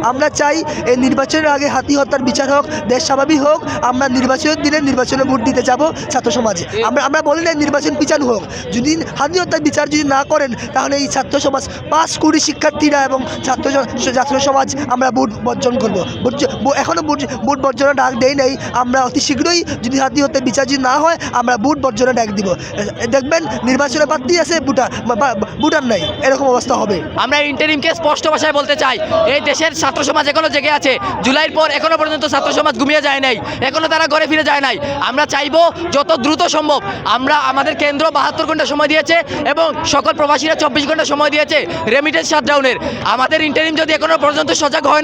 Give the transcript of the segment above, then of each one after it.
আমরা চাই এই নির্বাচনের আগে হাতি হত্যার বিচার হোক, দেশ স্বাভাবিক হোক। আমরা নির্বাচনের দিনে নির্বাচনে ভোট দিতে যাব ছাত্র সমাজে। আমরা বলি না নির্বাচন পিছানো হোক, যদি হাতি হত্যার বিচার যদি না করেন তাহলে এই ছাত্র সমাজ 5 কোটি শিক্ষার্থীরা এবং ছাত্র সমাজ আমরা ভোট বর্জন করবো। এখনও ভোট বর্জনের ডাক দেই নাই। আমরা অতি শীঘ্রই যদি হাতি হত্যার বিচার যদি না হয় আমরা ভোট বর্জনের ডাক দিব। দেখবেন নির্বাচনে প্রার্থী আছে, ভোটার নাই, এরকম অবস্থা হবে। আমরা ইন্টারিমকে স্পষ্ট ভাষায় বলতে চাই, এই দেশের ছাত্র সমাজ এখনো জেগে আছে। জুলাইয়ের পর এখনো পর্যন্ত ছাত্র সমাজ ঘুমিয়ে যায় নাই, এখনো তারা ঘরে ফিরে যায় নাই। আমরা চাইবো যত দ্রুত সম্ভব, আমাদের কেন্দ্র 72 ঘন্টা সময় দিয়েছে এবং সকল প্রবাসীরা 24 ঘন্টা সময় দিয়েছে রেমিটেন্স শাটডাউনের। আমাদের ইন্টারিম যদি এখনো পর্যন্ত সজাগ হয়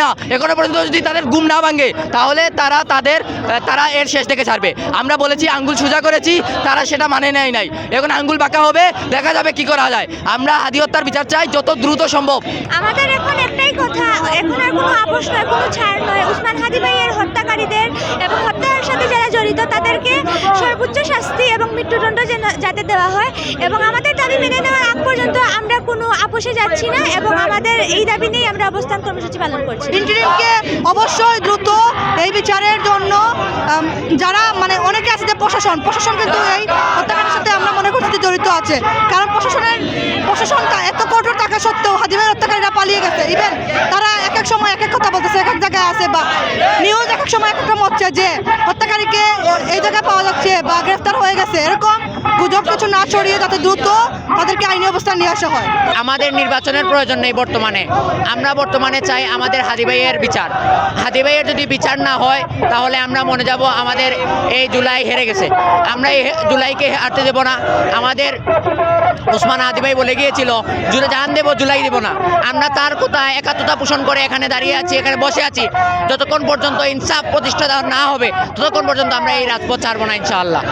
না, এখনো পর্যন্ত যদি তাদের ঘুম না ভাঙে, তাহলে তারা এর শেষ থেকে ছাড়বে। আমরা বলেছি, আঙ্গুল সোজা করেছি, তারা সেটা মানে নেয় নাই। এখন আঙ্গুল বাঁকা হবে, দেখা যাবে কি করা যায়। আমরা হাদি হত্যার বিচার চাই যত দ্রুত সম্ভব। আমাদের এখন একটাই কথা, এখন আর কোনো আপোষ নয়, কোনো ছাড় নয়। উসমান হাদি ভাইয়ের হত্যাকারীদের এবং হত্যার সাথে যারা জড়িত তাদেরকে সর্বোচ্চ শাস্তি এবং মৃত্যুদণ্ড যাতে দেওয়া হয়। এবং আমাদের দাবি মেনে নেওয়ার আগ পর্যন্ত আমরা কোনো আপোষে যাচ্ছি না এবং আমাদের এই দাবি নিয়েই আমরা অবস্থান কর্মসূচি পালন করছি। ইন্টারিমকে অবশ্যই দ্রুত এই বিচারের জন্য যারা অনেকে আছে যে প্রশাসন কিন্তু এই হত্যাকাণ্ডের সাথে আমরা মনে করছি যে জড়িত আছে। কারণ প্রশাসনটা এত কঠোর থাকা সত্ত্বেও হাদি ভাইয়ের হত্যাকারীরা পালিয়ে গেছে। ইভেন তারা এক এক সময় এক এক কথা বলতেছে, এক এক জায়গায় আছে, বা নিউজ এক এক সময় এক একটা মরছে যে হত্যাকারীকে এই জায়গায় পাওয়া যাচ্ছে বা গ্রেফতার হয়ে গেছে। এরকম গুজব কিছু না ছড়িয়ে যাতে দ্রুত তাদেরকে আইনি অবস্থান নিয়ে আসা হয়। আমাদের নির্বাচনের প্রয়োজন নেই বর্তমানে। আমরা বর্তমানে চাই আমাদের হাদি ভাইয়ের বিচার। হাদি ভাইয়ের যদি বিচার না হয় তাহলে আমরা মনে যাব আমাদের এই জুলাই হেরে গেছে। আমরা এই জুলাইকে হারতে দেব না। আমাদের ওসমান হাদি ভাই বলে গিয়েছিল, জান দেব জুলাই দেব না। আমরা তার কোথায় একাত্মতা পোষণ করে এখানে দাঁড়িয়ে আছি, এখানে বসে আছি। যতক্ষণ পর্যন্ত ইনসাফ প্রতিষ্ঠা না হবে ততক্ষণ পর্যন্ত আমরা এই রাজপথ ছাড়বো না ইনশাআল্লাহ।